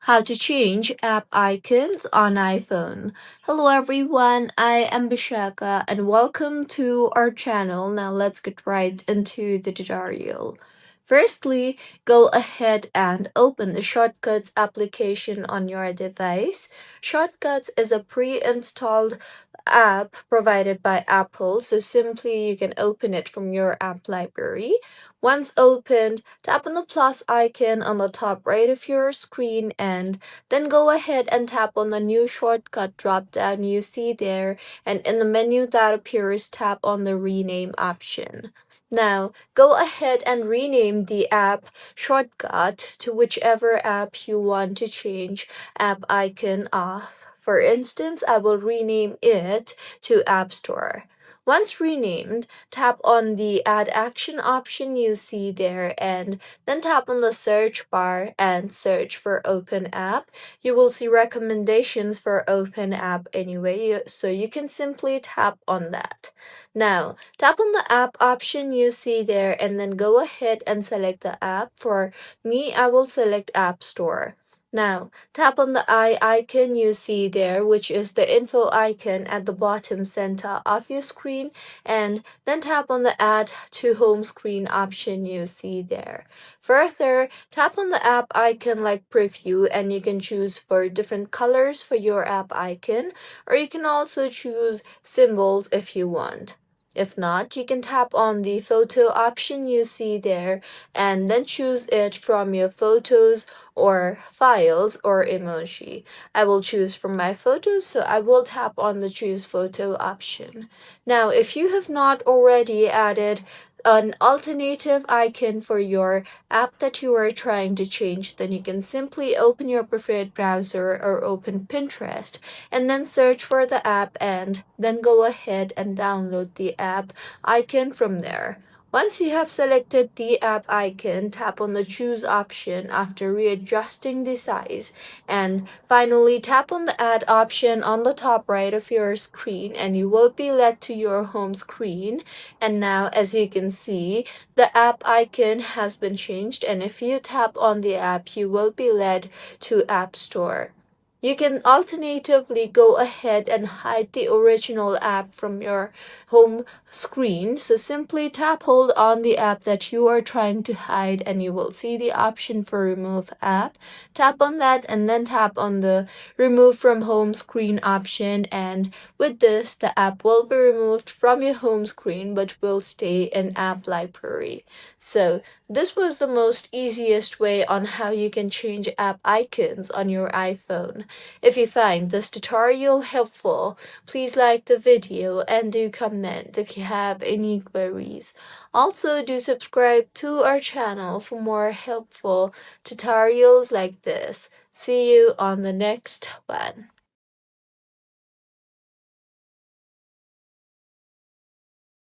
How to change app icons on iPhone. Hello everyone, I am Bishaka and welcome to our channel. Now let's get right into the tutorial. Firstly, go ahead and open the Shortcuts application on your device. Shortcuts is a pre-installed app provided by Apple, so simply you can open it from your app library. Once opened, tap on the plus icon on the top right of your screen and then go ahead and tap on the new shortcut drop down you see there, and in the menu that appears, tap on the rename option. Now, go ahead and rename the app shortcut to whichever app you want to change app icon of. For instance, I will rename it to App Store. Once renamed, tap on the Add Action option you see there and then tap on the search bar and search for Open App. You will see recommendations for Open App anyway, so you can simply tap on that. Now, tap on the app option you see there and then go ahead and select the app. For me, I will select App Store. Now, tap on the eye icon you see there, which is the info icon at the bottom center of your screen, and then tap on the Add to Home Screen option you see there. Further, tap on the app icon like preview, and you can choose for different colors for your app icon, or you can also choose symbols if you want. If not, you can tap on the photo option you see there and then choose it from your photos or files or emoji. I will choose from my photos, so I will tap on the choose photo option. Now, if you have not already added an alternative icon for your app that you are trying to change, then you can simply open your preferred browser or open Pinterest and then search for the app and then go ahead and download the app icon from there. Once you have selected the app icon, tap on the choose option after readjusting the size, and finally tap on the add option on the top right of your screen and you will be led to your home screen. And now, as you can see, the app icon has been changed, and if you tap on the app, you will be led to App Store. You can alternatively go ahead and hide the original app from your home screen. So simply tap hold on the app that you are trying to hide and you will see the option for remove app. Tap on that and then tap on the remove from home screen option, and with this the app will be removed from your home screen but will stay in app library. So this was the most easiest way on how you can change app icons on your iPhone. If you find this tutorial helpful, please like the video and do comment if you have any queries. Also, do subscribe to our channel for more helpful tutorials like this. See you on the next one.